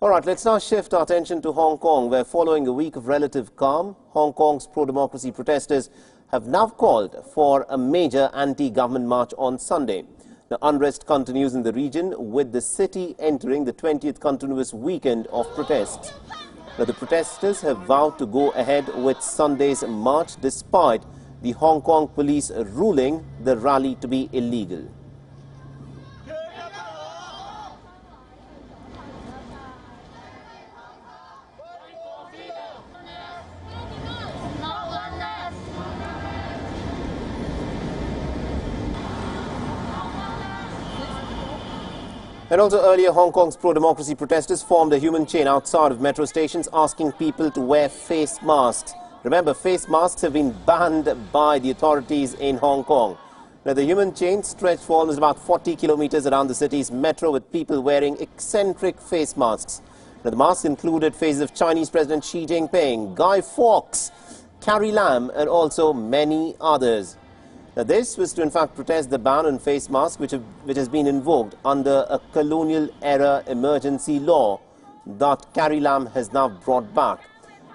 All right, let's now shift our attention to Hong Kong, where following a week of relative calm, Hong Kong's pro-democracy protesters have now called for a major anti-government march on Sunday. The unrest continues in the region, with the city entering the 20th continuous weekend of protests. Now, the protesters have vowed to go ahead with Sunday's march despite the Hong Kong police ruling the rally to be illegal. And also earlier, Hong Kong's pro-democracy protesters formed a human chain outside of metro stations asking people to wear face masks. Remember, face masks have been banned by the authorities in Hong Kong. Now, the human chain stretched for almost about 40 kilometers around the city's metro with people wearing eccentric face masks. Now, the masks included faces of Chinese President Xi Jinping, Guy Fawkes, Carrie Lam and also many others. Now, this was to in fact protest the ban on face masks which has been invoked under a colonial-era emergency law that Carrie Lam has now brought back.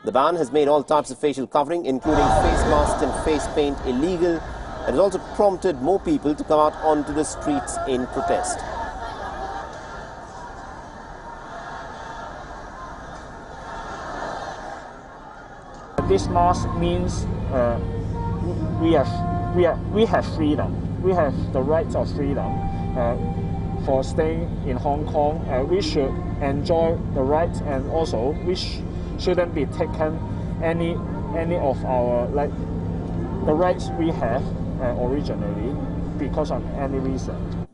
The ban has made all types of facial covering, including face masks and face paint, illegal, and has also prompted more people to come out onto the streets in protest. This mask means we have freedom. We have the right of freedom for staying in Hong Kong. We should enjoy the rights, and also we shouldn't be taken any of our the rights we have originally because of any reason.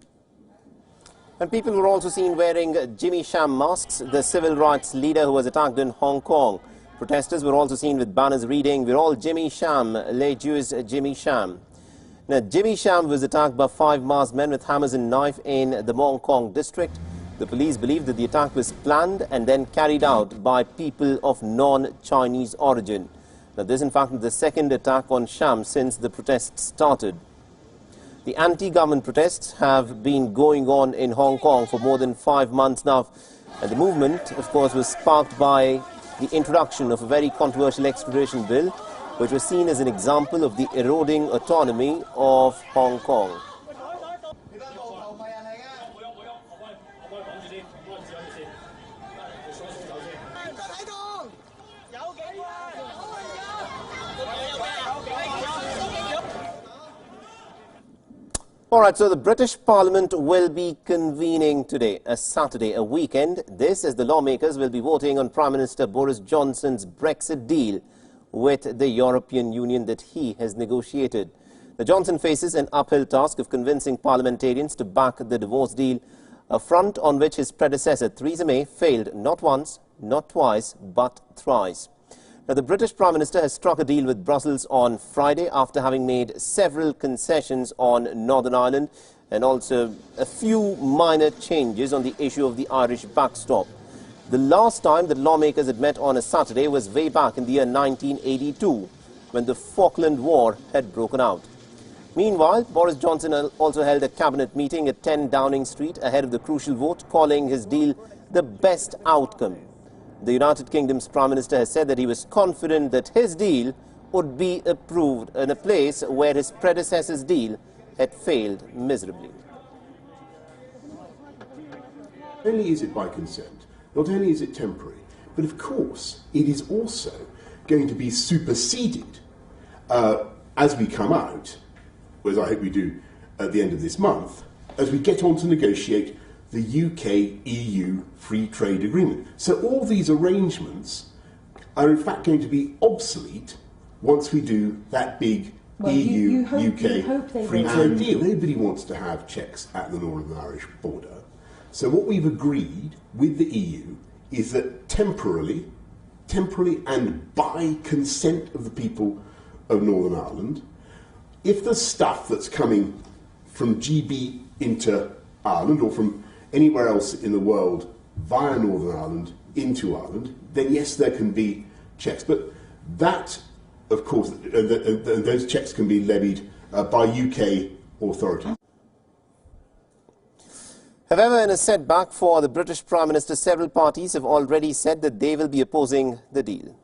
And people were also seen wearing Jimmy Sham masks, the civil rights leader who was attacked in Hong Kong. Protesters were also seen with banners reading, "We're all Jimmy Sham, les Jews Jimmy Sham." Now, Jimmy Sham was attacked by 5 masked men with hammers and knife in the Mong Kong district. The police believe that the attack was planned and then carried out by people of non-Chinese origin. Now, this in fact is the second attack on Sham since the protests started. The anti-government protests have been going on in Hong Kong for more than 5 months now. And the movement, of course, was sparked by the introduction of a very controversial extradition bill, which was seen as an example of the eroding autonomy of Hong Kong. All right, so the British Parliament will be convening today, a Saturday, a weekend. This as the lawmakers will be voting on Prime Minister Boris Johnson's Brexit deal with the European Union that he has negotiated. The Johnson faces an uphill task of convincing parliamentarians to back the divorce deal, a front on which his predecessor Theresa May failed not once, not twice, but thrice. Now, the British Prime Minister has struck a deal with Brussels on Friday after having made several concessions on Northern Ireland and also a few minor changes on the issue of the Irish backstop. The last time that lawmakers had met on a Saturday was way back in the year 1982, when the Falkland War had broken out. Meanwhile, Boris Johnson also held a cabinet meeting at 10 Downing Street ahead of the crucial vote, calling his deal the best outcome. The United Kingdom's Prime Minister has said that he was confident that his deal would be approved in a place where his predecessor's deal had failed miserably. Not only is it by consent, not only is it temporary, but of course it is also going to be superseded as we come out, as I hope we do at the end of this month, as we get on to negotiate the UK-EU Free Trade Agreement. So all these arrangements are in fact going to be obsolete once we do that big EU-UK Free Trade deal. Nobody wants to have checks at the Northern Irish border. So what we've agreed with the EU is that temporarily and by consent of the people of Northern Ireland, if the stuff that's coming from GB into Ireland or from anywhere else in the world via Northern Ireland into Ireland, then yes, there can be checks. But that, of course, those checks can be levied by UK authorities. However, in a setback for the British Prime Minister, several parties have already said that they will be opposing the deal.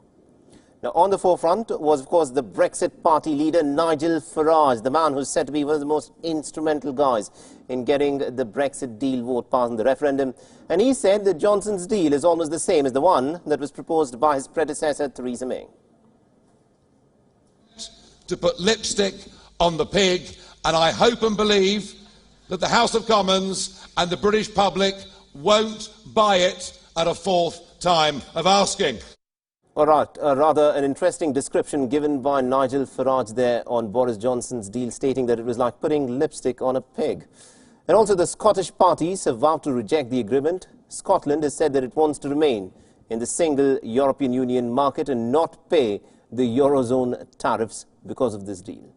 Now, on the forefront was, of course, the Brexit party leader Nigel Farage, the man who's said to be one of the most instrumental guys in getting the Brexit deal vote passed in the referendum. And he said that Johnson's deal is almost the same as the one that was proposed by his predecessor, Theresa May. To put lipstick on the pig, and I hope and believe that the House of Commons and the British public won't buy it at a fourth time of asking. All right, rather an interesting description given by Nigel Farage there on Boris Johnson's deal, stating that it was like putting lipstick on a pig. And also the Scottish parties have vowed to reject the agreement. Scotland has said that it wants to remain in the single European Union market and not pay the Eurozone tariffs because of this deal.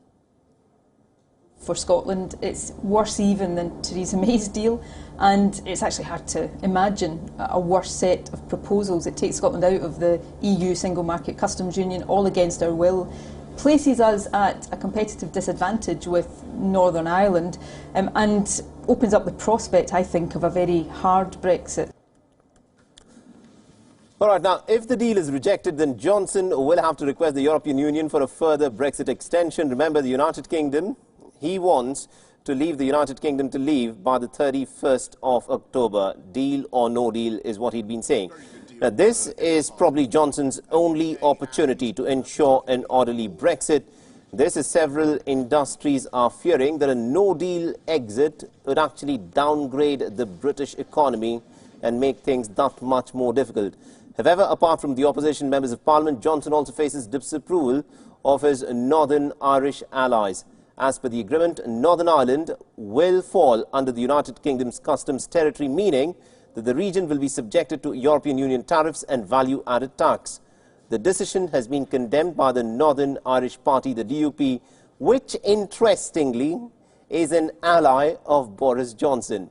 For Scotland, it's worse even than Theresa May's deal, and it's actually hard to imagine a worse set of proposals. It takes Scotland out of the EU single market customs union, all against our will, places us at a competitive disadvantage with Northern Ireland, and opens up the prospect, I think, of a very hard Brexit. All right, now, if the deal is rejected, then Johnson will have to request the European Union for a further Brexit extension. Remember, the United Kingdom, he wants to leave the United Kingdom to leave by the 31st of October. Deal or no deal is what he'd been saying. Now, this is probably Johnson's only opportunity to ensure an orderly Brexit. This is several industries are fearing that a no-deal exit would actually downgrade the British economy and make things that much more difficult. However, apart from the opposition members of Parliament, Johnson also faces disapproval of his Northern Irish allies. As per the agreement, Northern Ireland will fall under the United Kingdom's customs territory, meaning that the region will be subjected to European Union tariffs and value-added tax. The decision has been condemned by the Northern Irish Party, the DUP, which, interestingly, is an ally of Boris Johnson.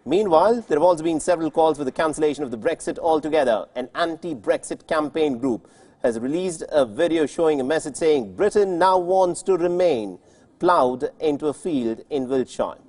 Meanwhile, there have also been several calls for the cancellation of the Brexit altogether. An anti-Brexit campaign group has released a video showing a message saying Britain now wants to remain ploughed into a field in Wiltshire.